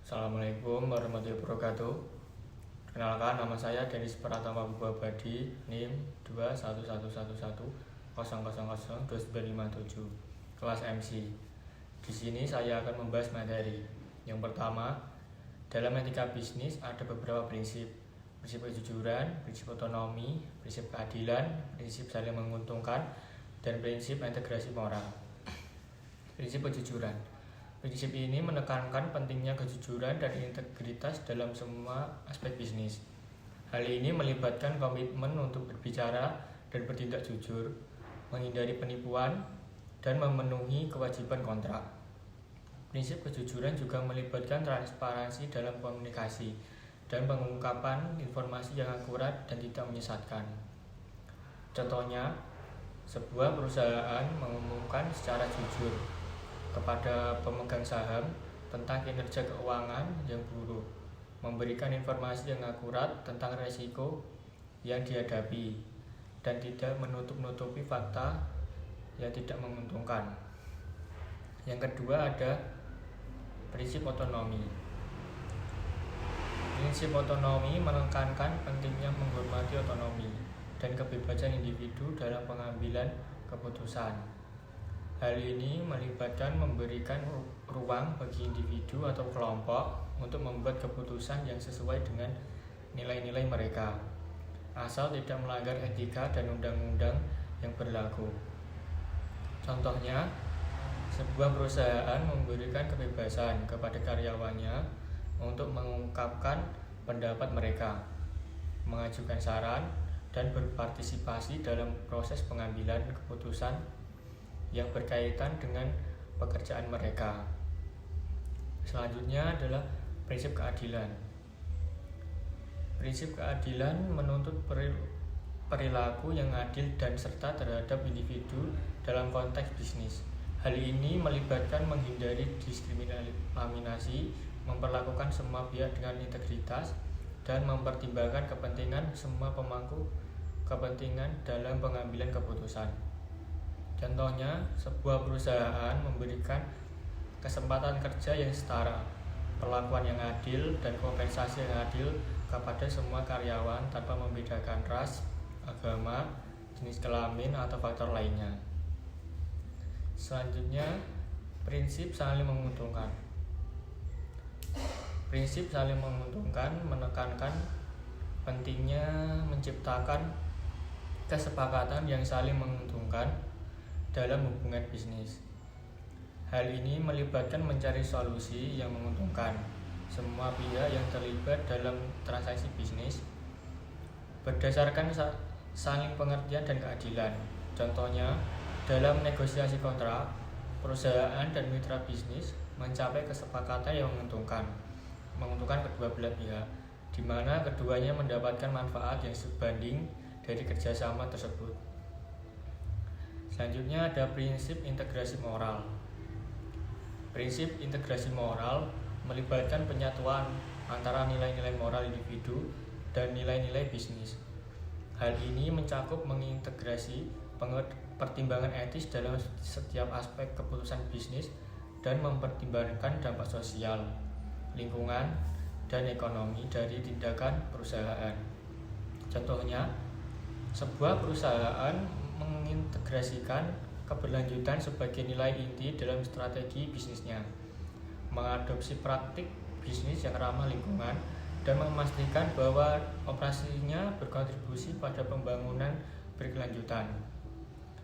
Assalamualaikum warahmatullahi wabarakatuh. Kenalkan, nama saya Denis Pratama Bubabadi, NIM 2111100002957, kelas MC. Di sini saya akan membahas materi. Yang pertama, dalam etika bisnis ada beberapa prinsip. Prinsip kejujuran, prinsip otonomi, prinsip keadilan, prinsip saling menguntungkan, dan prinsip integrasi moral. Prinsip kejujuran. Prinsip ini menekankan pentingnya kejujuran dan integritas dalam semua aspek bisnis. Hal ini melibatkan komitmen untuk berbicara dan bertindak jujur, menghindari penipuan, dan memenuhi kewajiban kontrak. Prinsip kejujuran juga melibatkan transparansi dalam komunikasi dan pengungkapan informasi yang akurat dan tidak menyesatkan. Contohnya, sebuah perusahaan mengumumkan secara jujur kepada pemegang saham tentang kinerja keuangan yang buruk, memberikan informasi yang akurat tentang resiko yang dihadapi, dan tidak menutup-nutupi fakta yang tidak menguntungkan. Yang kedua ada prinsip otonomi. Prinsip otonomi menekankan pentingnya menghormati otonomi dan kebebasan individu dalam pengambilan keputusan. Hal ini melibatkan memberikan ruang bagi individu atau kelompok untuk membuat keputusan yang sesuai dengan nilai-nilai mereka, asal tidak melanggar etika dan undang-undang yang berlaku. Contohnya, sebuah perusahaan memberikan kebebasan kepada karyawannya untuk mengungkapkan pendapat mereka, mengajukan saran, dan berpartisipasi dalam proses pengambilan keputusan yang berkaitan dengan pekerjaan mereka. Selanjutnya adalah prinsip keadilan. Prinsip keadilan menuntut perilaku yang adil dan serta terhadap individu dalam konteks bisnis. Hal ini melibatkan menghindari diskriminasi, memperlakukan semua pihak dengan integritas, dan mempertimbangkan kepentingan semua pemangku kepentingan dalam pengambilan keputusan. Contohnya, sebuah perusahaan memberikan kesempatan kerja yang setara, perlakuan yang adil, dan kompensasi yang adil kepada semua karyawan tanpa membedakan ras, agama, jenis kelamin, atau faktor lainnya. Selanjutnya, prinsip saling menguntungkan. Prinsip saling menguntungkan menekankan pentingnya menciptakan kesepakatan yang saling menguntungkan dalam hubungan bisnis. Hal ini melibatkan mencari solusi yang menguntungkan semua pihak yang terlibat dalam transaksi bisnis berdasarkan saling pengertian dan keadilan. Contohnya, dalam negosiasi kontrak, perusahaan dan mitra bisnis mencapai kesepakatan yang menguntungkan kedua belah pihak, di mana keduanya mendapatkan manfaat yang sebanding dari kerjasama tersebut. Selanjutnya ada prinsip integrasi moral. Prinsip integrasi moral melibatkan penyatuan antara nilai-nilai moral individu dan nilai-nilai bisnis. Hal ini mencakup mengintegrasi pertimbangan etis dalam setiap aspek keputusan bisnis dan mempertimbangkan dampak sosial, lingkungan, dan ekonomi dari tindakan perusahaan. Contohnya, sebuah perusahaan mengintegrasikan keberlanjutan sebagai nilai inti dalam strategi bisnisnya, mengadopsi praktik bisnis yang ramah lingkungan, dan memastikan bahwa operasinya berkontribusi pada pembangunan berkelanjutan.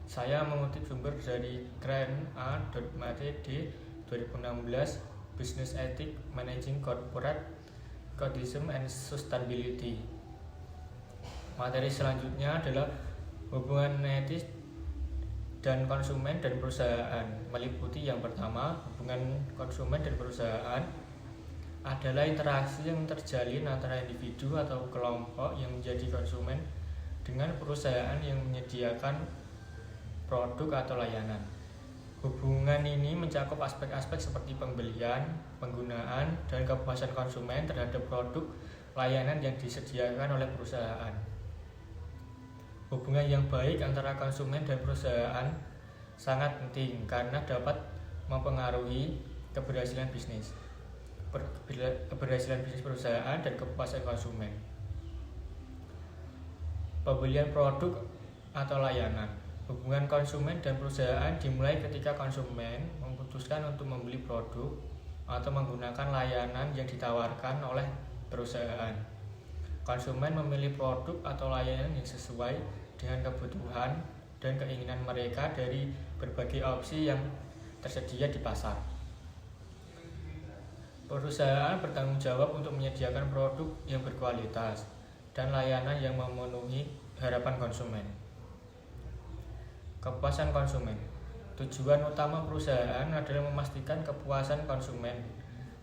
Saya mengutip sumber dari grant.a.mat.d 2016, Business Ethics Managing Corporate Codism and Sustainability. Materi selanjutnya adalah hubungan etis dan konsumen dan perusahaan. Meliputi yang pertama, hubungan konsumen dan perusahaan adalah interaksi yang terjalin antara individu atau kelompok yang menjadi konsumen dengan perusahaan yang menyediakan produk atau layanan. Hubungan ini mencakup aspek-aspek seperti pembelian, penggunaan, dan kepuasan konsumen terhadap produk layanan yang disediakan oleh perusahaan. Hubungan yang baik antara konsumen dan perusahaan sangat penting karena dapat mempengaruhi keberhasilan bisnis. keberhasilan bisnis perusahaan dan kepuasan konsumen. Pembelian produk atau layanan. Hubungan konsumen dan perusahaan dimulai ketika konsumen memutuskan untuk membeli produk atau menggunakan layanan yang ditawarkan oleh perusahaan. Konsumen memilih produk atau layanan yang sesuai dengan kebutuhan dan keinginan mereka dari berbagai opsi yang tersedia di pasar. Perusahaan bertanggung jawab untuk menyediakan produk yang berkualitas dan layanan yang memenuhi harapan konsumen. Kepuasan konsumen. Tujuan utama perusahaan adalah memastikan kepuasan konsumen.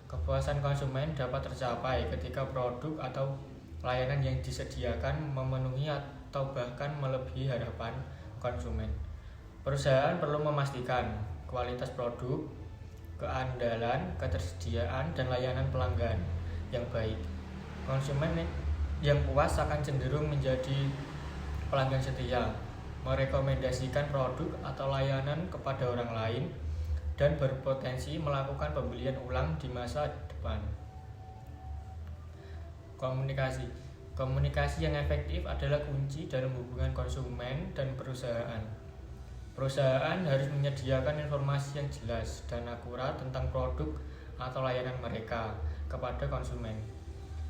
Kepuasan konsumen dapat tercapai ketika produk atau layanan yang disediakan memenuhi atau bahkan melebihi harapan konsumen. Perusahaan perlu memastikan kualitas produk, keandalan, ketersediaan, dan layanan pelanggan yang baik. Konsumen yang puas akan cenderung menjadi pelanggan setia, merekomendasikan produk atau layanan kepada orang lain, dan berpotensi melakukan pembelian ulang di masa depan. Komunikasi yang efektif adalah kunci dalam hubungan konsumen dan perusahaan. Perusahaan harus menyediakan informasi yang jelas dan akurat tentang produk atau layanan mereka kepada konsumen.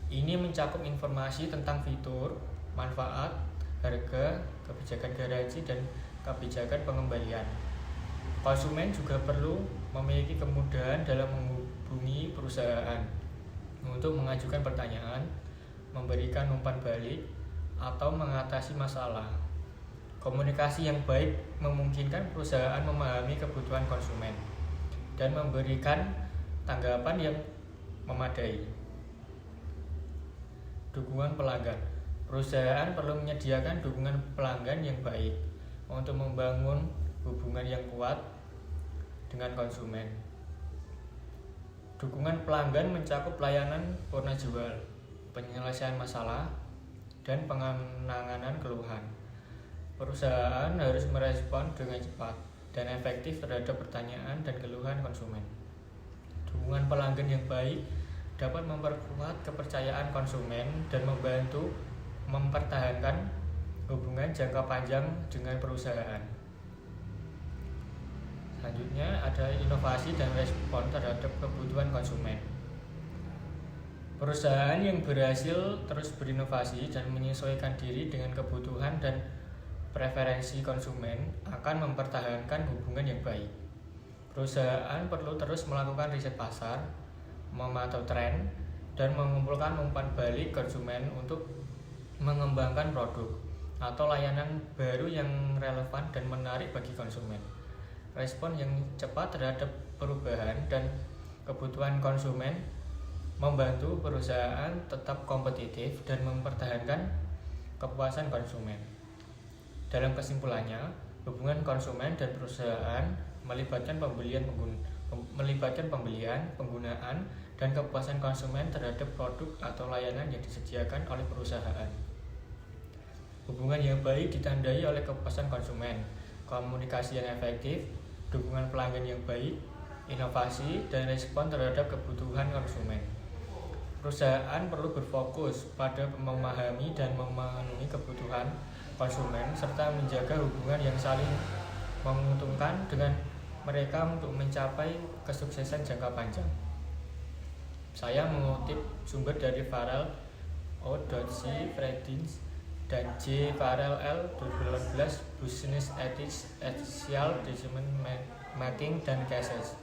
Ini mencakup informasi tentang fitur, manfaat, harga, kebijakan garansi, dan kebijakan pengembalian. Konsumen juga perlu memiliki kemudahan dalam menghubungi perusahaan untuk mengajukan pertanyaan, memberikan umpan balik, atau mengatasi masalah. Komunikasi yang baik memungkinkan perusahaan memahami kebutuhan konsumen dan memberikan tanggapan yang memadai. Dukungan pelanggan. Perusahaan perlu menyediakan dukungan pelanggan yang baik untuk membangun hubungan yang kuat dengan konsumen. Dukungan pelanggan mencakup pelayanan purna jual, penyelesaian masalah, dan penanganan keluhan. Perusahaan harus merespon dengan cepat dan efektif terhadap pertanyaan dan keluhan konsumen. Dukungan pelanggan yang baik dapat memperkuat kepercayaan konsumen dan membantu mempertahankan hubungan jangka panjang dengan perusahaan. Selanjutnya ada inovasi dan respon terhadap kebutuhan konsumen. Perusahaan yang berhasil terus berinovasi dan menyesuaikan diri dengan kebutuhan dan preferensi konsumen akan mempertahankan hubungan yang baik. Perusahaan perlu terus melakukan riset pasar, memantau tren, dan mengumpulkan umpan balik konsumen untuk mengembangkan produk atau layanan baru yang relevan dan menarik bagi konsumen. Respon yang cepat terhadap perubahan dan kebutuhan konsumen membantu perusahaan tetap kompetitif dan mempertahankan kepuasan konsumen. Dalam kesimpulannya, hubungan konsumen dan perusahaan melibatkan pembelian, penggunaan, dan kepuasan konsumen terhadap produk atau layanan yang disediakan oleh perusahaan. Hubungan yang baik ditandai oleh kepuasan konsumen, komunikasi yang efektif, dukungan pelanggan yang baik, inovasi, dan respon terhadap kebutuhan konsumen. Perusahaan perlu berfokus pada memahami dan memenuhi kebutuhan konsumen serta menjaga hubungan yang saling menguntungkan dengan mereka untuk mencapai kesuksesan jangka panjang. Saya mengutip sumber dari Farrell O.C. Fredins dan J. Farrell L. 2018 Business Ethics, Ethical Decision Making dan Cases.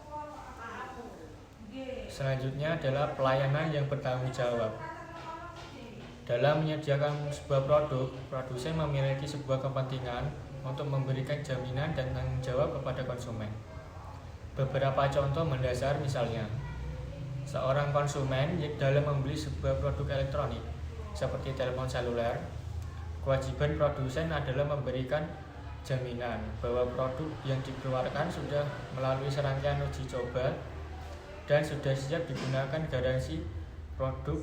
Selanjutnya adalah pelayanan yang bertanggung jawab. Dalam menyediakan sebuah produk, produsen memiliki sebuah kepentingan untuk memberikan jaminan dan tanggung jawab kepada konsumen. Beberapa contoh mendasar misalnya, seorang konsumen dalam membeli sebuah produk elektronik seperti telepon seluler, kewajiban produsen adalah memberikan jaminan bahwa produk yang dikeluarkan sudah melalui serangkaian uji coba dan sudah siap digunakan. Garansi produk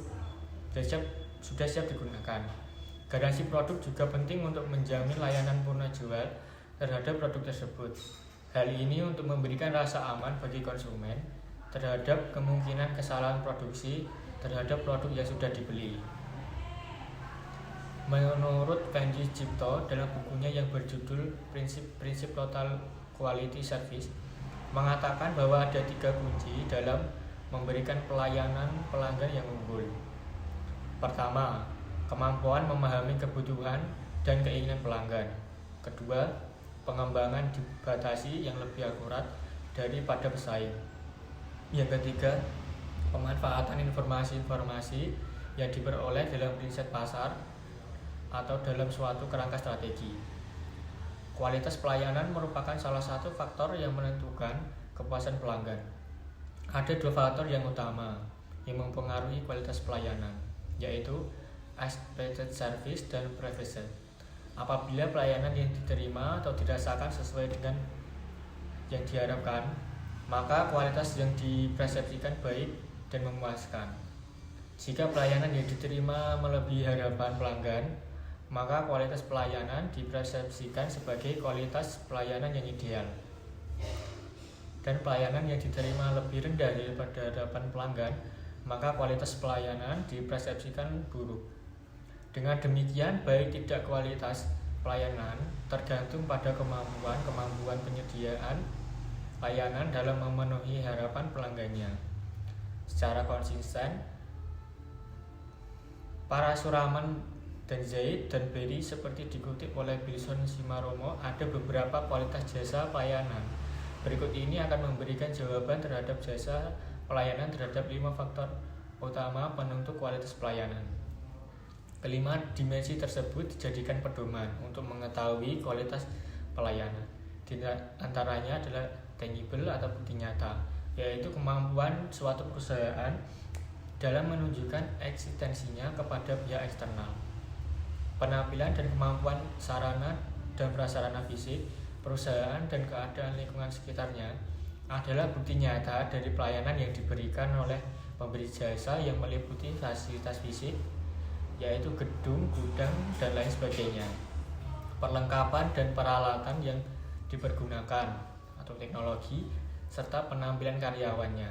sudah siap digunakan. Garansi produk juga penting untuk menjamin layanan purna jual terhadap produk tersebut. Hal ini untuk memberikan rasa aman bagi konsumen terhadap kemungkinan kesalahan produksi terhadap produk yang sudah dibeli. Menurut Panji Cipto dalam bukunya yang berjudul Prinsip Total Quality Service mengatakan bahwa ada 3 kunci dalam memberikan pelayanan pelanggan yang unggul. Pertama, kemampuan memahami kebutuhan dan keinginan pelanggan. Kedua, pengembangan dibatasi yang lebih akurat daripada pesaing. Yang ketiga, pemanfaatan informasi-informasi yang diperoleh dalam riset pasar atau dalam suatu kerangka strategi. Kualitas pelayanan merupakan salah satu faktor yang menentukan kepuasan pelanggan. Ada 2 faktor yang utama yang mempengaruhi kualitas pelayanan, yaitu expected service dan preference. Apabila pelayanan yang diterima atau dirasakan sesuai dengan yang diharapkan, maka kualitas yang dipersepsikan baik dan memuaskan. Jika pelayanan yang diterima melebihi harapan pelanggan, maka kualitas pelayanan dipersepsikan sebagai kualitas pelayanan yang ideal. Dan pelayanan yang diterima lebih rendah daripada harapan pelanggan, maka kualitas pelayanan dipersepsikan buruk. Dengan demikian, baik tidak kualitas pelayanan tergantung pada kemampuan penyediaan layanan dalam memenuhi harapan pelanggannya. Secara konsisten, para Suraman dan Zaid dan Berry seperti dikutip oleh Bilson Simaromo, ada beberapa kualitas jasa pelayanan. Berikut ini akan memberikan jawaban terhadap jasa pelayanan terhadap 5 faktor utama penentu kualitas pelayanan. Kelima, dimensi tersebut dijadikan pedoman untuk mengetahui kualitas pelayanan. Di antaranya adalah tangible atau bukti nyata, yaitu kemampuan suatu perusahaan dalam menunjukkan eksistensinya kepada pihak eksternal. Penampilan dan kemampuan sarana dan prasarana fisik perusahaan dan keadaan lingkungan sekitarnya adalah bukti nyata dari pelayanan yang diberikan oleh pemberi jasa yang meliputi fasilitas fisik, yaitu gedung, gudang, dan lain sebagainya, perlengkapan dan peralatan yang dipergunakan atau teknologi, serta penampilan karyawannya.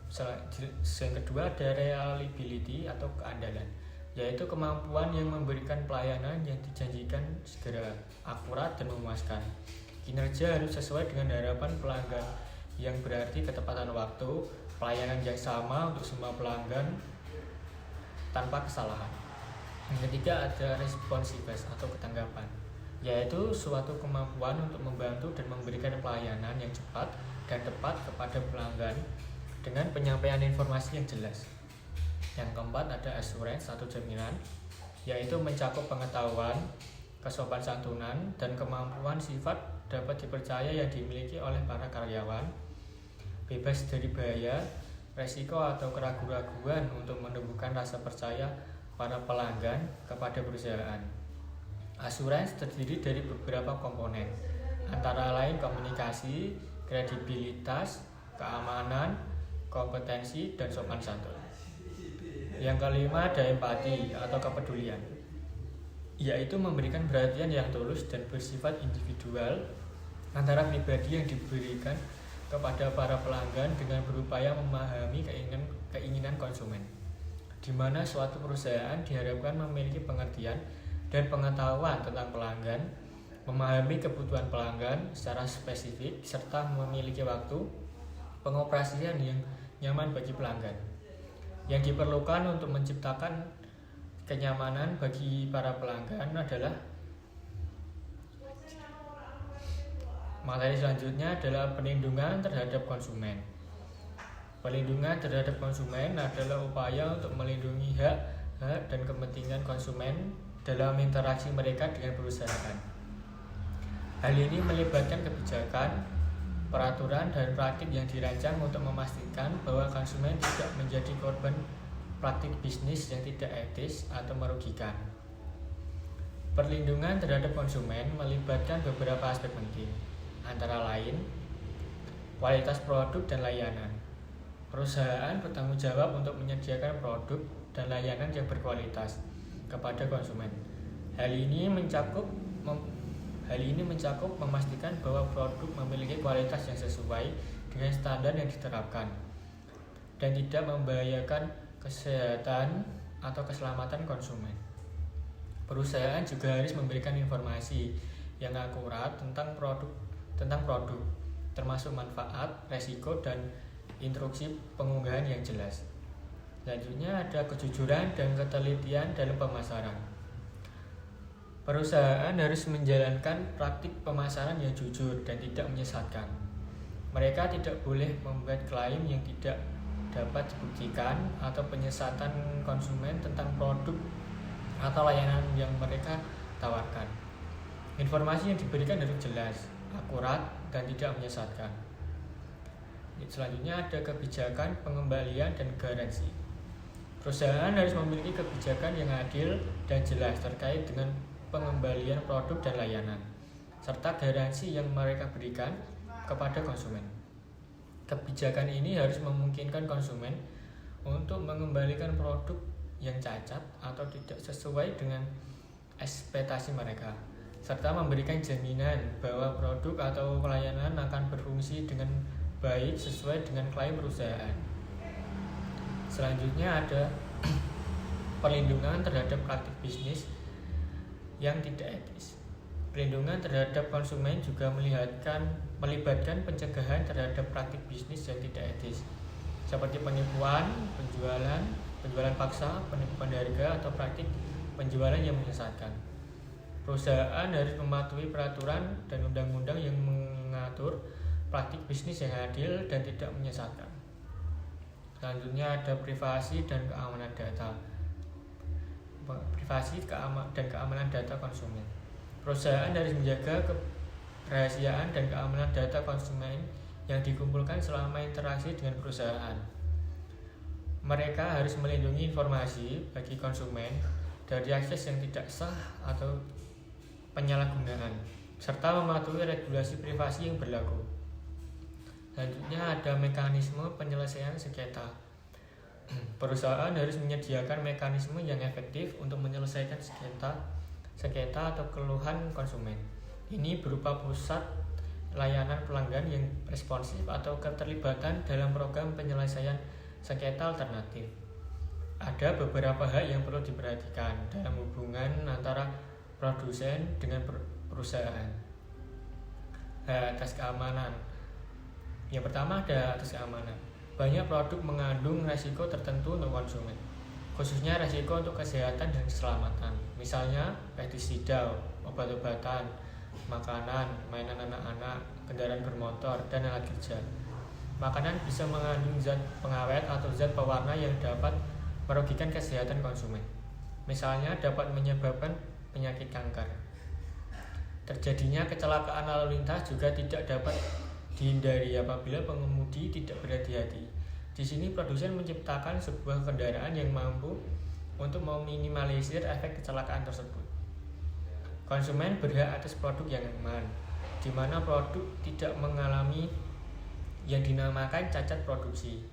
Yang kedua ada reliability atau keandalan, yaitu kemampuan yang memberikan pelayanan yang dijanjikan segera, akurat, dan memuaskan. Kinerja harus sesuai dengan harapan pelanggan, yang berarti ketepatan waktu, pelayanan yang sama untuk semua pelanggan tanpa kesalahan. Yang ketiga ada responsiveness atau ketanggapan, yaitu suatu kemampuan untuk membantu dan memberikan pelayanan yang cepat dan tepat kepada pelanggan dengan penyampaian informasi yang jelas. Yang keempat ada assurance atau jaminan, yaitu mencakup pengetahuan, kesopan santunan, dan kemampuan sifat dapat dipercaya yang dimiliki oleh para karyawan, bebas dari bahaya, resiko atau keraguan-raguan untuk menumbuhkan rasa percaya para pelanggan kepada perusahaan. Assurance terdiri dari beberapa komponen, antara lain komunikasi, kredibilitas, keamanan, kompetensi, dan sopan santun. Yang kelima ada empati atau kepedulian, yaitu memberikan perhatian yang tulus dan bersifat individual antara pribadi yang diberikan kepada para pelanggan dengan berupaya memahami keinginan konsumen, di mana suatu perusahaan diharapkan memiliki pengertian dan pengetahuan tentang pelanggan, memahami kebutuhan pelanggan secara spesifik, serta memiliki waktu pengoperasian yang nyaman bagi pelanggan. Yang diperlukan untuk menciptakan kenyamanan bagi para pelanggan adalah materi selanjutnya adalah perlindungan terhadap konsumen. Perlindungan terhadap konsumen adalah upaya untuk melindungi hak dan kepentingan konsumen dalam interaksi mereka dengan perusahaan. Hal ini melibatkan kebijakan, peraturan, dan praktik yang dirancang untuk memastikan bahwa konsumen tidak menjadi korban praktik bisnis yang tidak etis atau merugikan. Perlindungan terhadap konsumen melibatkan beberapa aspek penting, antara lain kualitas produk dan layanan. Perusahaan bertanggung jawab untuk menyediakan produk dan layanan yang berkualitas kepada konsumen. Hal ini mencakup memastikan bahwa produk memiliki kualitas yang sesuai dengan standar yang diterapkan dan tidak membahayakan kesehatan atau keselamatan konsumen. Perusahaan juga harus memberikan informasi yang akurat tentang produk, termasuk manfaat, resiko, dan instruksi pengunggahan yang jelas. Selanjutnya ada kejujuran dan ketelitian dalam pemasaran. Perusahaan harus menjalankan praktik pemasaran yang jujur dan tidak menyesatkan. Mereka tidak boleh membuat klaim yang tidak dapat dibuktikan atau penyesatan konsumen tentang produk atau layanan yang mereka tawarkan. Informasi yang diberikan harus jelas, akurat, dan tidak menyesatkan. Selanjutnya ada kebijakan pengembalian dan garansi. Perusahaan harus memiliki kebijakan yang adil dan jelas terkait dengan pengembalian produk dan layanan, serta garansi yang mereka berikan kepada konsumen. Kebijakan ini harus memungkinkan konsumen untuk mengembalikan produk yang cacat atau tidak sesuai dengan ekspektasi mereka, serta memberikan jaminan bahwa produk atau pelayanan akan berfungsi dengan baik sesuai dengan klaim perusahaan. Selanjutnya ada perlindungan terhadap praktik bisnis yang tidak etis. Perlindungan terhadap konsumen juga melibatkan pencegahan terhadap praktik bisnis yang tidak etis, seperti penipuan, penjualan paksa, penipuan harga, atau praktik penjualan yang menyesatkan. Perusahaan harus mematuhi peraturan dan undang-undang yang mengatur praktik bisnis yang adil dan tidak menyesatkan. Selanjutnya ada privasi dan keamanan data. Privasi dan keamanan data konsumen. Perusahaan harus menjaga kerahasiaan dan keamanan data konsumen yang dikumpulkan selama interaksi dengan perusahaan. Mereka harus melindungi informasi bagi konsumen dari akses yang tidak sah atau penyalahgunaan, serta mematuhi regulasi privasi yang berlaku. Selanjutnya ada mekanisme penyelesaian sengketa. Perusahaan harus menyediakan mekanisme yang efektif untuk menyelesaikan sengketa atau keluhan konsumen. Ini berupa pusat layanan pelanggan yang responsif atau keterlibatan dalam program penyelesaian sengketa alternatif. Ada beberapa hal yang perlu diperhatikan dalam hubungan antara produsen dengan perusahaan. Atas keamanan. Yang pertama ada atas keamanan. Banyak produk mengandung resiko tertentu untuk konsumen, khususnya resiko untuk kesehatan dan keselamatan. Misalnya pestisida, obat-obatan, makanan, mainan anak-anak, kendaraan bermotor, dan alat kerja. Makanan bisa mengandung zat pengawet atau zat pewarna yang dapat merugikan kesehatan konsumen. Misalnya dapat menyebabkan penyakit kanker. Terjadinya kecelakaan lalu lintas juga tidak dapat dihindari apabila pengemudi tidak berhati-hati. Di sini produsen menciptakan sebuah kendaraan yang mampu untuk meminimalisir efek kecelakaan tersebut. Konsumen berhak atas produk yang aman, di mana produk tidak mengalami yang dinamakan cacat produksi,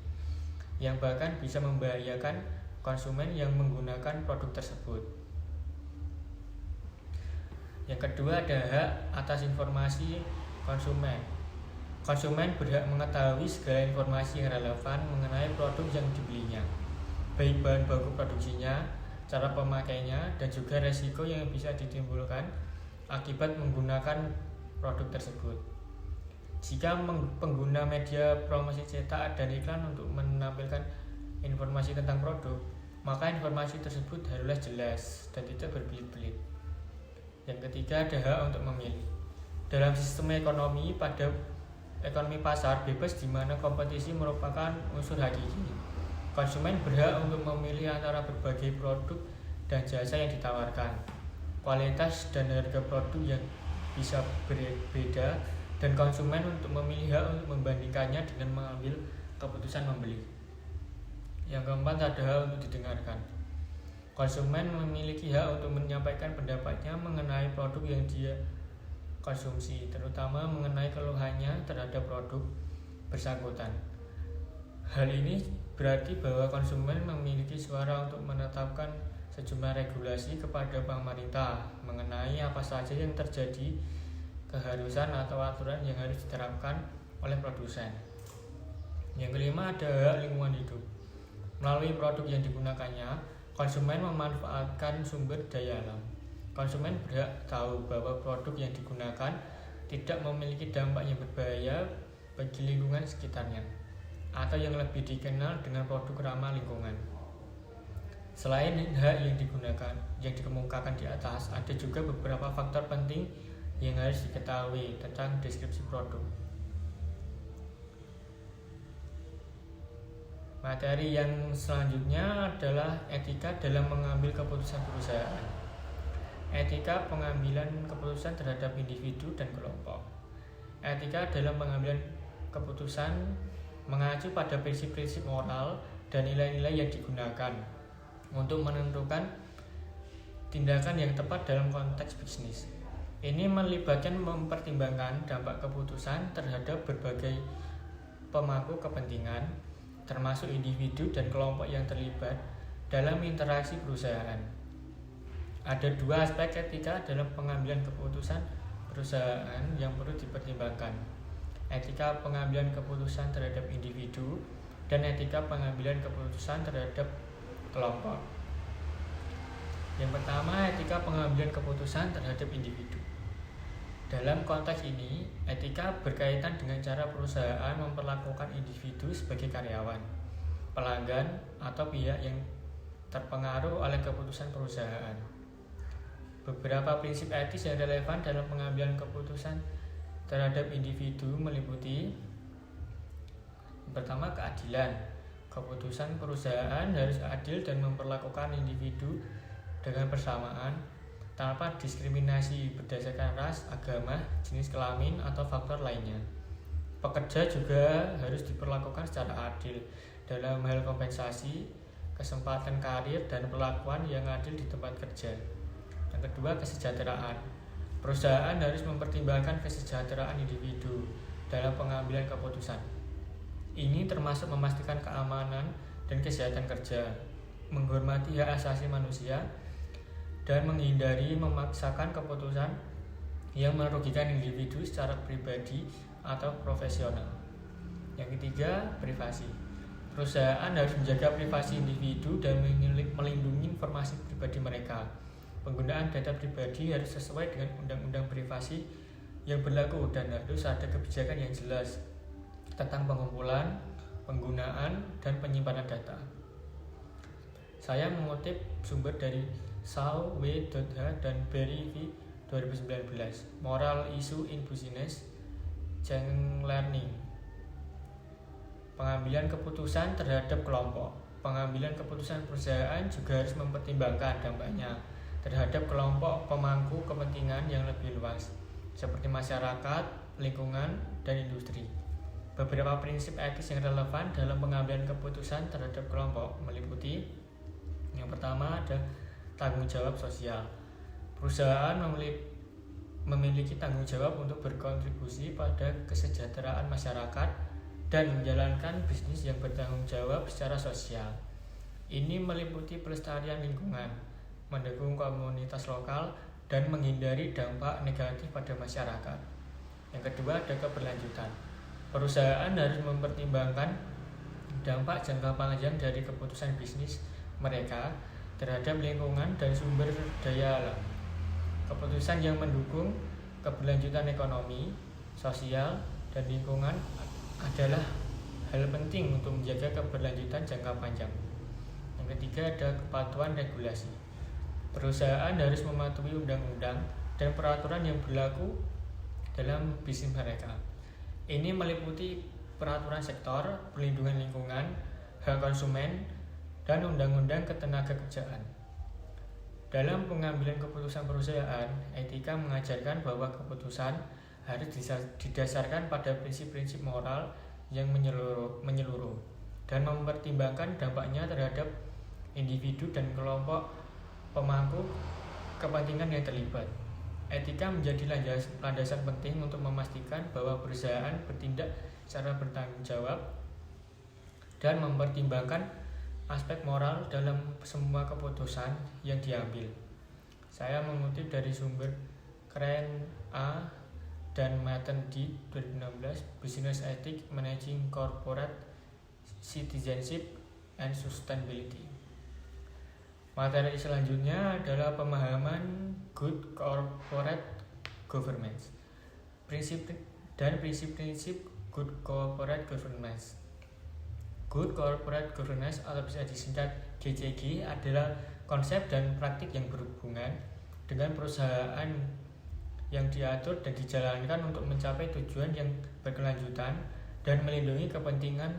yang bahkan bisa membahayakan konsumen yang menggunakan produk tersebut. Yang kedua ada hak atas informasi konsumen. Konsumen berhak mengetahui segala informasi yang relevan mengenai produk yang dibelinya, baik bahan baku produksinya, cara pemakainya, dan juga resiko yang bisa ditimbulkan akibat menggunakan produk tersebut. Jika pengguna media promosi cetak dan iklan untuk menampilkan informasi tentang produk, maka informasi tersebut haruslah jelas dan tidak berbelit-belit. Yang ketiga ada hak untuk memilih. Dalam sistem ekonomi pasar bebas di mana kompetisi merupakan unsur hakiki, konsumen berhak untuk memilih antara berbagai produk dan jasa yang ditawarkan. Kualitas dan harga produk yang bisa berbeda, dan konsumen untuk memilih hak untuk membandingkannya dengan mengambil keputusan membeli. Yang keempat ada hak untuk didengarkan. Konsumen memiliki hak untuk menyampaikan pendapatnya mengenai produk yang dia konsumsi, terutama mengenai keluhannya terhadap produk bersangkutan. Hal ini berarti bahwa konsumen memiliki suara untuk menetapkan sejumlah regulasi kepada pemerintah mengenai apa saja yang terjadi, keharusan atau aturan yang harus diterapkan oleh produsen. Yang kelima ada hak lingkungan hidup. Melalui produk yang digunakannya, konsumen memanfaatkan sumber daya alam. Konsumen berhak tahu bahwa produk yang digunakan tidak memiliki dampak yang berbahaya bagi lingkungan sekitarnya, atau yang lebih dikenal dengan produk ramah lingkungan. Selain hak yang dikemukakan di atas, ada juga beberapa faktor penting yang harus diketahui tentang deskripsi produk. Materi yang selanjutnya adalah etika dalam mengambil keputusan perusahaan. Etika pengambilan keputusan terhadap individu dan kelompok. Etika dalam pengambilan keputusan mengacu pada prinsip-prinsip moral dan nilai-nilai yang digunakan untuk menentukan tindakan yang tepat dalam konteks bisnis. Ini melibatkan mempertimbangkan dampak keputusan terhadap berbagai pemangku kepentingan, termasuk individu dan kelompok yang terlibat dalam interaksi perusahaan. Ada dua aspek etika dalam pengambilan keputusan perusahaan yang perlu dipertimbangkan: etika pengambilan keputusan terhadap individu dan etika pengambilan keputusan terhadap kelompok. Yang pertama, etika pengambilan keputusan terhadap individu. Dalam konteks ini, etika berkaitan dengan cara perusahaan memperlakukan individu sebagai karyawan, pelanggan, atau pihak yang terpengaruh oleh keputusan perusahaan. Beberapa prinsip etis yang relevan dalam pengambilan keputusan terhadap individu meliputi: pertama, keadilan. Keputusan perusahaan harus adil dan memperlakukan individu dengan persamaan, tanpa diskriminasi berdasarkan ras, agama, jenis kelamin, atau faktor lainnya. Pekerja juga harus diperlakukan secara adil dalam hal kompensasi, kesempatan karir, dan perlakuan yang adil di tempat kerja. Yang kedua, kesejahteraan. Perusahaan harus mempertimbangkan kesejahteraan individu dalam pengambilan keputusan. Ini termasuk memastikan keamanan dan kesehatan kerja, menghormati hak asasi manusia, dan menghindari memaksakan keputusan yang merugikan individu secara pribadi atau profesional. Yang ketiga, privasi. Perusahaan harus menjaga privasi individu dan melindungi informasi pribadi mereka. Penggunaan data pribadi harus sesuai dengan undang-undang privasi yang berlaku dan harus ada kebijakan yang jelas tentang pengumpulan, penggunaan, dan penyimpanan data. Saya mengutip sumber dari Shaw W. H. dan Barry V. 2019, Moral Issue in Business, Cheng Learning. Pengambilan keputusan terhadap kelompok. Pengambilan keputusan perusahaan juga harus mempertimbangkan dampaknya terhadap kelompok pemangku kepentingan yang lebih luas, seperti masyarakat, lingkungan, dan industri. Beberapa prinsip etis yang relevan dalam pengambilan keputusan terhadap kelompok meliputi: yang pertama ada tanggung jawab sosial. Perusahaan memiliki tanggung jawab untuk berkontribusi pada kesejahteraan masyarakat dan menjalankan bisnis yang bertanggung jawab secara sosial. Ini meliputi pelestarian lingkungan, mendukung komunitas lokal, dan menghindari dampak negatif pada masyarakat. Yang kedua ada keberlanjutan. Perusahaan harus mempertimbangkan dampak jangka panjang dari keputusan bisnis mereka terhadap lingkungan dan sumber daya alam. Keputusan yang mendukung keberlanjutan ekonomi, sosial, dan lingkungan adalah hal penting untuk menjaga keberlanjutan jangka panjang. Yang ketiga ada kepatuhan regulasi. Perusahaan harus mematuhi undang-undang dan peraturan yang berlaku dalam bisnis mereka. Ini meliputi peraturan sektor, perlindungan lingkungan, hak konsumen, dan undang-undang ketenagakerjaan. Dalam pengambilan keputusan perusahaan, etika mengajarkan bahwa keputusan harus didasarkan pada prinsip-prinsip moral yang menyeluruh dan mempertimbangkan dampaknya terhadap individu dan kelompok pemangku kepentingan yang terlibat. Etika menjadi landasan penting untuk memastikan bahwa perusahaan bertindak secara bertanggung jawab dan mempertimbangkan aspek moral dalam semua keputusan yang diambil. Saya mengutip dari sumber Crane A. dan Matten D. 2016, Business Ethics Managing Corporate citizenship, and sustainability. Materi selanjutnya adalah pemahaman good corporate governance. Prinsip-prinsip good corporate governance. Good corporate governance atau bisa disingkat GCG adalah konsep dan praktik yang berhubungan dengan perusahaan yang diatur dan dijalankan untuk mencapai tujuan yang berkelanjutan dan melindungi kepentingan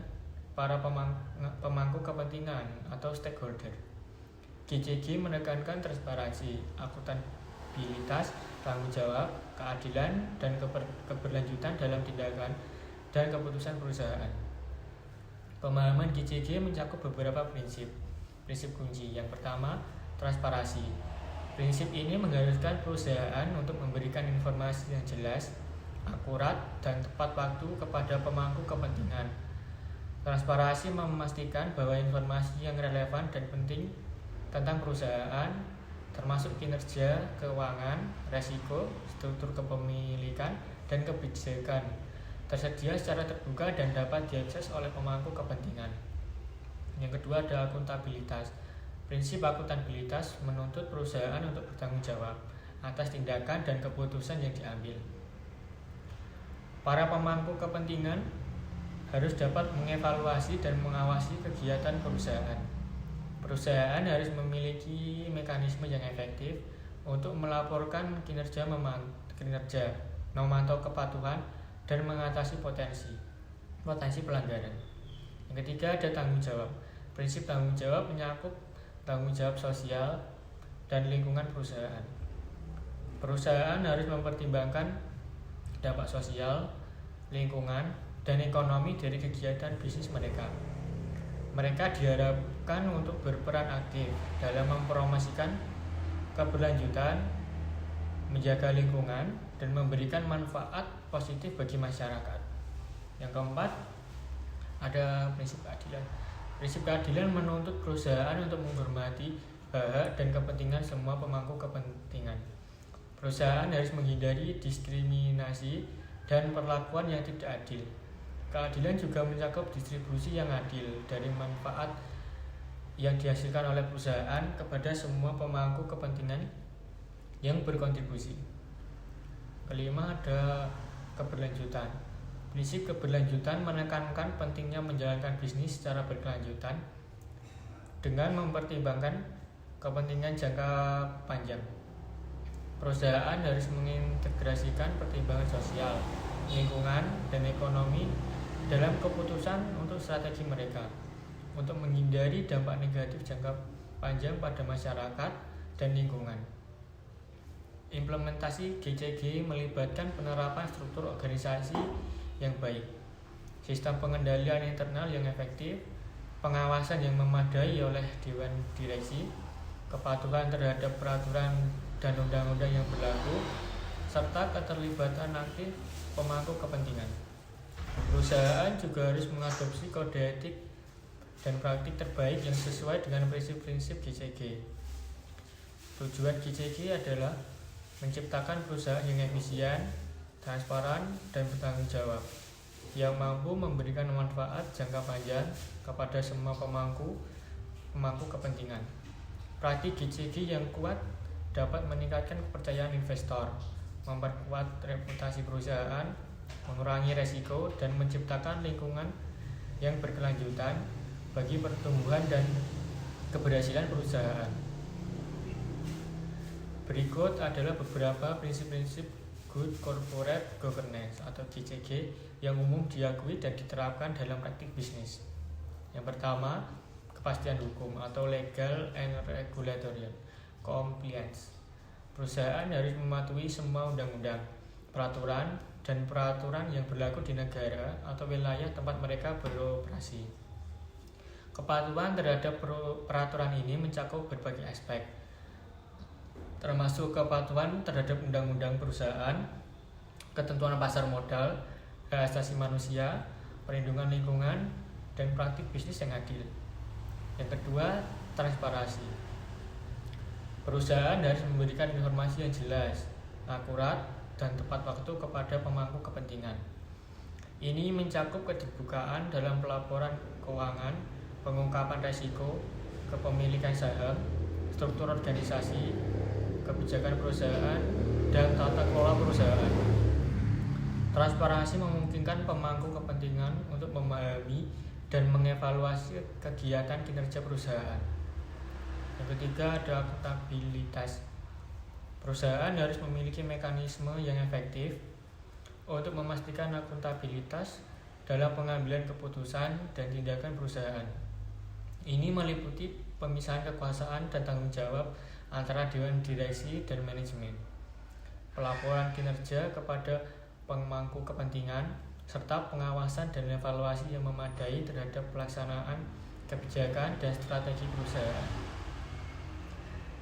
para pemangku kepentingan atau stakeholder. GCG menekankan transparansi, akuntabilitas, tanggung jawab, keadilan, dan keberlanjutan dalam tindakan dan keputusan perusahaan. Pemahaman GCG mencakup beberapa prinsip kunci. Yang pertama, transparansi. Prinsip ini mengharuskan perusahaan untuk memberikan informasi yang jelas, akurat, dan tepat waktu kepada pemangku kepentingan. Transparansi memastikan bahwa informasi yang relevan dan penting tentang perusahaan, termasuk kinerja, keuangan, resiko, struktur kepemilikan, dan kebijakan, tersedia secara terbuka dan dapat diakses oleh pemangku kepentingan. Yang kedua ada akuntabilitas. Prinsip akuntabilitas menuntut perusahaan untuk bertanggung jawab atas tindakan dan keputusan yang diambil. Para pemangku kepentingan harus dapat mengevaluasi dan mengawasi kegiatan perusahaan. Perusahaan harus memiliki mekanisme yang efektif untuk melaporkan kinerja, memantau kepatuhan, dan mengatasi potensi pelanggaran. Yang ketiga ada tanggung jawab. Prinsip tanggung jawab mencakup tanggung jawab sosial dan lingkungan perusahaan. Perusahaan harus mempertimbangkan dampak sosial, lingkungan, dan ekonomi dari kegiatan bisnis mereka. Mereka diharapkan untuk berperan aktif dalam mempromosikan keberlanjutan, menjaga lingkungan, dan memberikan manfaat positif bagi masyarakat. Yang keempat, ada prinsip keadilan. Prinsip keadilan menuntut perusahaan untuk menghormati hak dan kepentingan semua pemangku kepentingan. Perusahaan harus menghindari diskriminasi dan perlakuan yang tidak adil. Keadilan juga mencakup distribusi yang adil dari manfaat yang dihasilkan oleh perusahaan kepada semua pemangku kepentingan yang berkontribusi. Kelima ada keberlanjutan. Prinsip keberlanjutan menekankan pentingnya menjalankan bisnis secara berkelanjutan dengan mempertimbangkan kepentingan jangka panjang. Perusahaan harus mengintegrasikan pertimbangan sosial, lingkungan, dan ekonomi dalam keputusan untuk strategi mereka untuk menghindari dampak negatif jangka panjang pada masyarakat dan lingkungan. Implementasi GCG melibatkan penerapan struktur organisasi yang baik, sistem pengendalian internal yang efektif, pengawasan yang memadai oleh dewan direksi, kepatuhan terhadap peraturan dan undang-undang yang berlaku, serta keterlibatan aktif pemangku kepentingan. Perusahaan juga harus mengadopsi kode etik dan praktik terbaik yang sesuai dengan prinsip-prinsip GCG. Tujuan GCG adalah menciptakan perusahaan yang efisien, transparan, dan bertanggung jawab, yang mampu memberikan manfaat jangka panjang kepada semua pemangku kepentingan. Praktik GCG yang kuat dapat meningkatkan kepercayaan investor, memperkuat reputasi perusahaan, mengurangi resiko, dan menciptakan lingkungan yang berkelanjutan bagi pertumbuhan dan keberhasilan perusahaan. Berikut adalah beberapa prinsip-prinsip Good Corporate Governance atau GCG yang umum diakui dan diterapkan dalam praktik bisnis. Yang pertama, kepastian hukum atau legal and regulatory compliance. Perusahaan harus mematuhi semua undang-undang, peraturan, dan peraturan yang berlaku di negara atau wilayah tempat mereka beroperasi. Kepatuhan terhadap peraturan ini mencakup berbagai aspek, termasuk kepatuhan terhadap undang-undang perusahaan, ketentuan pasar modal, hak asasi manusia, perlindungan lingkungan, dan praktik bisnis yang adil. Yang kedua, transparansi. Perusahaan harus memberikan informasi yang jelas, akurat, dan tepat waktu kepada pemangku kepentingan. Ini mencakup keterbukaan dalam pelaporan keuangan, pengungkapan resiko, kepemilikan saham, struktur organisasi, kebijakan perusahaan, dan tata kelola perusahaan. Transparansi memungkinkan pemangku kepentingan untuk memahami dan mengevaluasi kegiatan kinerja perusahaan. Yang ketiga ada akuntabilitas. Perusahaan harus memiliki mekanisme yang efektif untuk memastikan akuntabilitas dalam pengambilan keputusan dan tindakan perusahaan. Ini meliputi pemisahan kekuasaan dan tanggung jawab antara dewan direksi dan manajemen, pelaporan kinerja kepada pemangku kepentingan, serta pengawasan dan evaluasi yang memadai terhadap pelaksanaan kebijakan dan strategi perusahaan.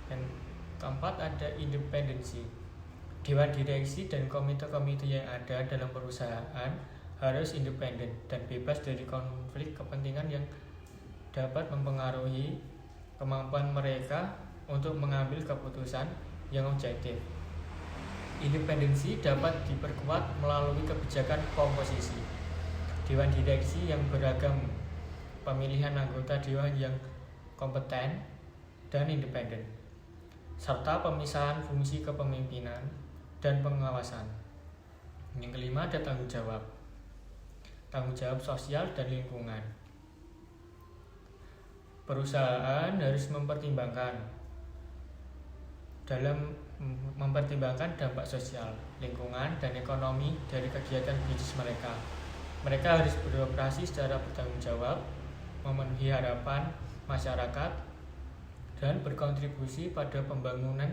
Dan keempat ada independensi. Dewan direksi dan komite-komite yang ada dalam perusahaan harus independen dan bebas dari konflik kepentingan yang dapat mempengaruhi kemampuan mereka untuk mengambil keputusan yang objektif. Independensi dapat diperkuat melalui kebijakan komposisi dewan direksi yang beragam, pemilihan anggota dewan yang kompeten dan independen, serta pemisahan fungsi kepemimpinan dan pengawasan. Yang kelima ada tanggung jawab sosial dan lingkungan. Perusahaan harus mempertimbangkan dampak sosial, lingkungan, dan ekonomi dari kegiatan bisnis mereka. Mereka harus beroperasi secara bertanggung jawab, memenuhi harapan masyarakat, dan berkontribusi pada pembangunan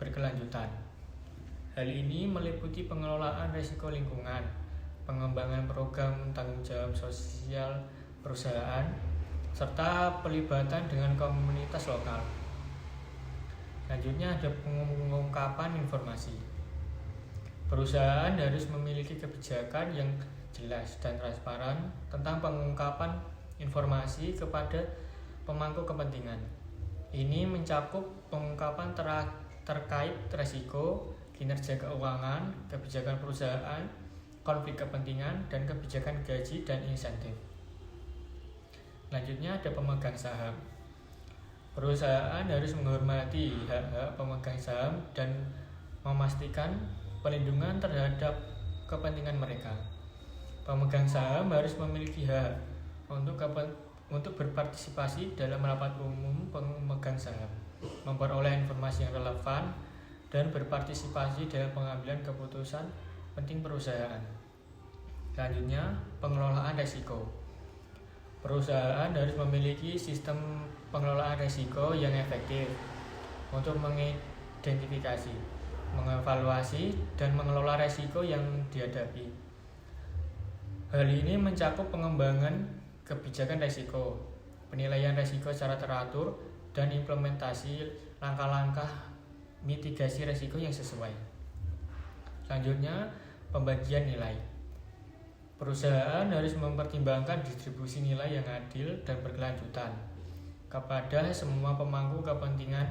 berkelanjutan. Hal ini meliputi pengelolaan risiko lingkungan, pengembangan program tanggung jawab sosial perusahaan, serta pelibatan dengan komunitas lokal. Selanjutnya ada pengungkapan informasi. Perusahaan harus memiliki kebijakan yang jelas dan transparan tentang pengungkapan informasi kepada pemangku kepentingan. Ini mencakup pengungkapan terkait resiko, kinerja keuangan, kebijakan perusahaan, konflik kepentingan, dan kebijakan gaji dan insentif. Selanjutnya ada pemegang saham. Perusahaan harus menghormati hak-hak pemegang saham dan memastikan pelindungan terhadap kepentingan mereka. Pemegang saham harus memiliki hak untuk berpartisipasi dalam rapat umum pemegang saham, memperoleh informasi yang relevan, dan berpartisipasi dalam pengambilan keputusan penting perusahaan. Selanjutnya, pengelolaan risiko. Perusahaan harus memiliki sistem pengelolaan risiko yang efektif untuk mengidentifikasi, mengevaluasi, dan mengelola risiko yang dihadapi. Hal ini mencakup pengembangan kebijakan risiko, penilaian risiko secara teratur, dan implementasi langkah-langkah mitigasi risiko yang sesuai. Selanjutnya, pembagian nilai. Perusahaan harus mempertimbangkan distribusi nilai yang adil dan berkelanjutan kepada semua pemangku kepentingan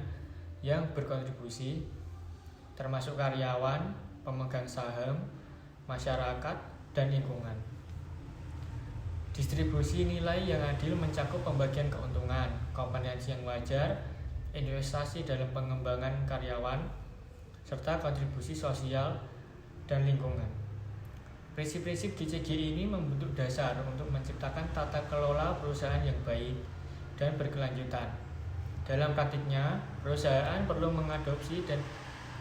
yang berkontribusi, termasuk karyawan, pemegang saham, masyarakat, dan lingkungan. Distribusi nilai yang adil mencakup pembagian keuntungan, kompensasi yang wajar, investasi dalam pengembangan karyawan, serta kontribusi sosial dan lingkungan. Prinsip-prinsip GCG ini membentuk dasar untuk menciptakan tata kelola perusahaan yang baik dan berkelanjutan. Dalam praktiknya, perusahaan perlu mengadopsi dan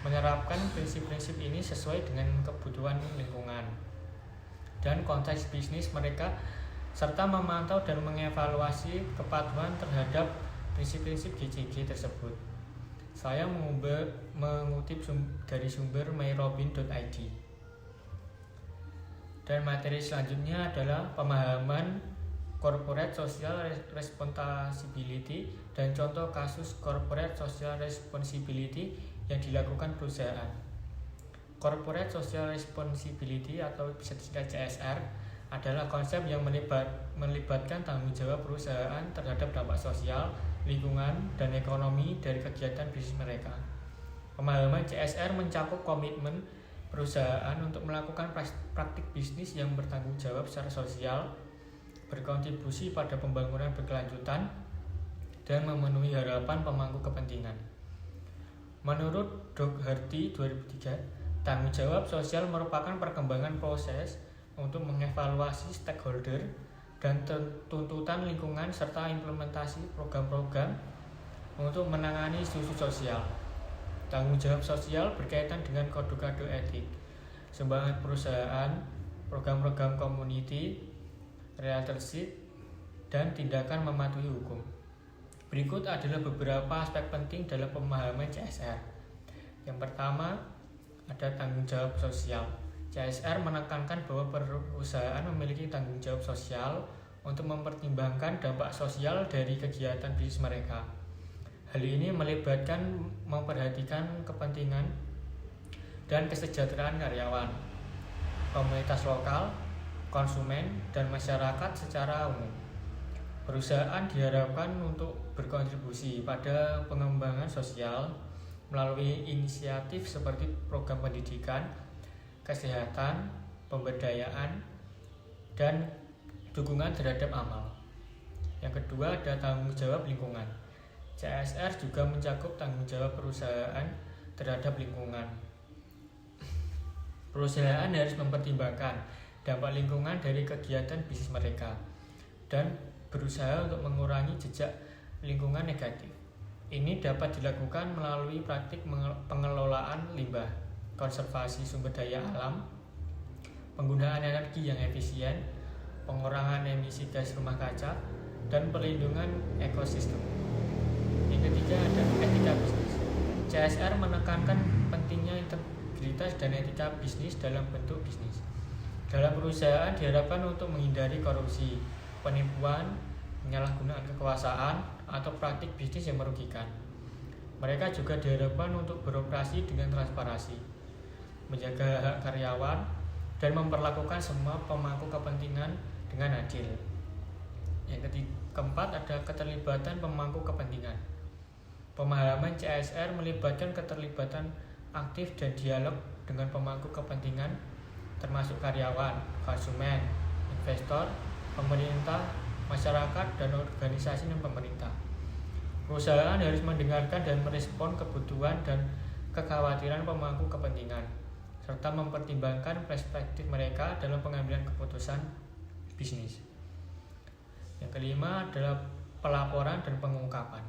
menerapkan prinsip-prinsip ini sesuai dengan kebutuhan lingkungan dan konteks bisnis mereka, serta memantau dan mengevaluasi kepatuhan terhadap prinsip-prinsip GCG tersebut. Saya mengutip dari sumber myrobin.id. Dan materi selanjutnya adalah pemahaman corporate social responsibility dan contoh kasus corporate social responsibility yang dilakukan perusahaan. Corporate social responsibility atau bisa disingkat CSR adalah konsep yang melibatkan tanggung jawab perusahaan terhadap dampak sosial, lingkungan, dan ekonomi dari kegiatan bisnis mereka. Pemahaman CSR mencakup komitmen perusahaan untuk melakukan praktik bisnis yang bertanggung jawab secara sosial, berkontribusi pada pembangunan berkelanjutan, dan memenuhi harapan pemangku kepentingan. Menurut Dougherty 2003, tanggung jawab sosial merupakan perkembangan proses untuk mengevaluasi stakeholder dan tuntutan lingkungan serta implementasi program-program untuk menangani isu sosial. Tanggung jawab sosial berkaitan dengan kode-kode etik, sumbangan perusahaan, program-program community, relationship, dan tindakan mematuhi hukum. Berikut adalah beberapa aspek penting dalam pemahaman CSR. Yang pertama, ada tanggung jawab sosial. CSR menekankan bahwa perusahaan memiliki tanggung jawab sosial untuk mempertimbangkan dampak sosial dari kegiatan bisnis mereka. Hal ini melibatkan memperhatikan kepentingan dan kesejahteraan karyawan, komunitas lokal, konsumen, dan masyarakat secara umum. Perusahaan diharapkan untuk berkontribusi pada pengembangan sosial melalui inisiatif seperti program pendidikan, kesehatan, pemberdayaan, dan dukungan terhadap amal. Yang kedua ada tanggung jawab lingkungan. CSR juga mencakup tanggung jawab perusahaan terhadap lingkungan. Perusahaan harus mempertimbangkan dampak lingkungan dari kegiatan bisnis mereka dan berusaha untuk mengurangi jejak lingkungan negatif. Ini dapat dilakukan melalui praktik pengelolaan limbah, konservasi sumber daya alam, penggunaan energi yang efisien, pengurangan emisi gas rumah kaca, dan perlindungan ekosistem. Yang ketiga ada etika bisnis. CSR menekankan pentingnya integritas dan etika bisnis dalam bentuk bisnis. Dalam perusahaan diharapkan untuk menghindari korupsi, penipuan, penyalahgunaan kekuasaan, atau praktik bisnis yang merugikan. Mereka juga diharapkan untuk beroperasi dengan transparansi, menjaga hak karyawan, dan memperlakukan semua pemangku kepentingan dengan adil. Yang keempat ada keterlibatan pemangku kepentingan. Pemahaman CSR melibatkan keterlibatan aktif dan dialog dengan pemangku kepentingan termasuk karyawan, konsumen, investor, pemerintah, masyarakat, dan organisasi non-pemerintah. Perusahaan harus mendengarkan dan merespon kebutuhan dan kekhawatiran pemangku kepentingan, serta mempertimbangkan perspektif mereka dalam pengambilan keputusan bisnis. Yang kelima adalah pelaporan dan pengungkapan.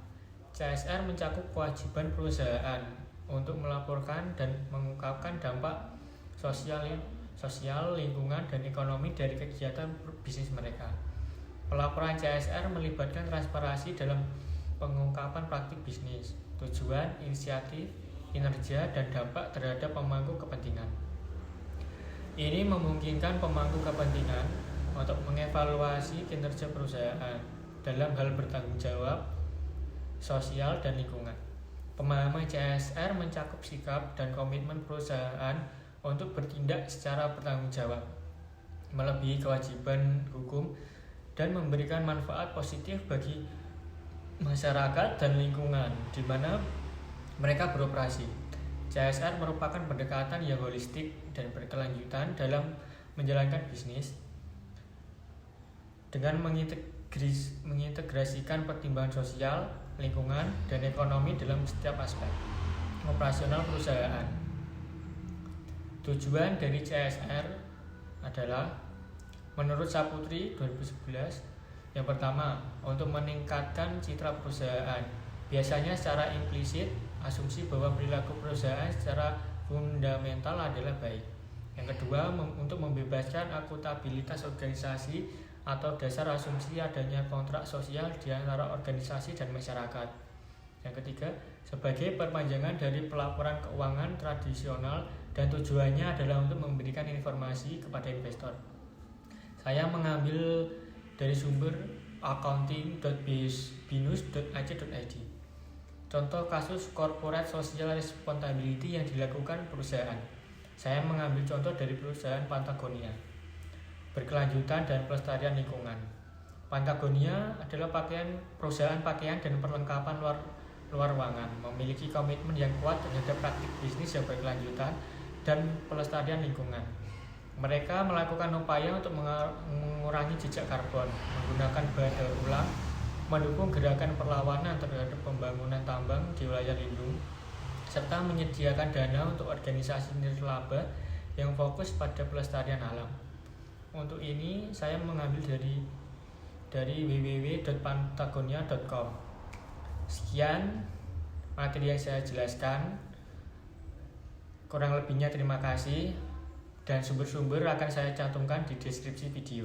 CSR mencakup kewajiban perusahaan untuk melaporkan dan mengungkapkan dampak sosial, lingkungan, dan ekonomi dari kegiatan bisnis mereka. Pelaporan CSR melibatkan transparansi dalam pengungkapan praktik bisnis, tujuan, inisiatif, kinerja, dan dampak terhadap pemangku kepentingan. Ini memungkinkan pemangku kepentingan untuk mengevaluasi kinerja perusahaan dalam hal bertanggung jawab sosial dan lingkungan. Pemahaman CSR mencakup sikap dan komitmen perusahaan untuk bertindak secara bertanggung jawab, melebihi kewajiban hukum, dan memberikan manfaat positif bagi masyarakat dan lingkungan di mana mereka beroperasi. CSR merupakan pendekatan yang holistik dan berkelanjutan dalam menjalankan bisnis dengan mengintegrasikan pertimbangan sosial, lingkungan, dan ekonomi dalam setiap aspek operasional perusahaan. Tujuan dari CSR adalah menurut Saputri 2011, yang pertama, untuk meningkatkan citra perusahaan. Biasanya secara implisit, asumsi bahwa perilaku perusahaan secara fundamental adalah baik. Yang kedua, untuk membebaskan akuntabilitas organisasi atau dasar asumsi adanya kontrak sosial di antara organisasi dan masyarakat. Yang ketiga, sebagai perpanjangan dari pelaporan keuangan tradisional dan tujuannya adalah untuk memberikan informasi kepada investor. Saya mengambil dari sumber accounting.binus.ac.id. Contoh kasus corporate social responsibility yang dilakukan perusahaan. Saya mengambil contoh dari perusahaan Patagonia. Berkelanjutan dan pelestarian lingkungan. Patagonia adalah perusahaan pakaian dan perlengkapan luar ruangan, memiliki komitmen yang kuat terhadap praktik bisnis yang berkelanjutan dan pelestarian lingkungan. Mereka melakukan upaya untuk mengurangi jejak karbon, menggunakan bahan daur ulang, mendukung gerakan perlawanan terhadap pembangunan tambang di wilayah lindung, serta menyediakan dana untuk organisasi nirlaba yang fokus pada pelestarian alam. Untuk ini saya mengambil dari www.patagonia.com. Sekian materi yang saya jelaskan. Kurang lebihnya terima kasih, dan sumber-sumber akan saya cantumkan di deskripsi video.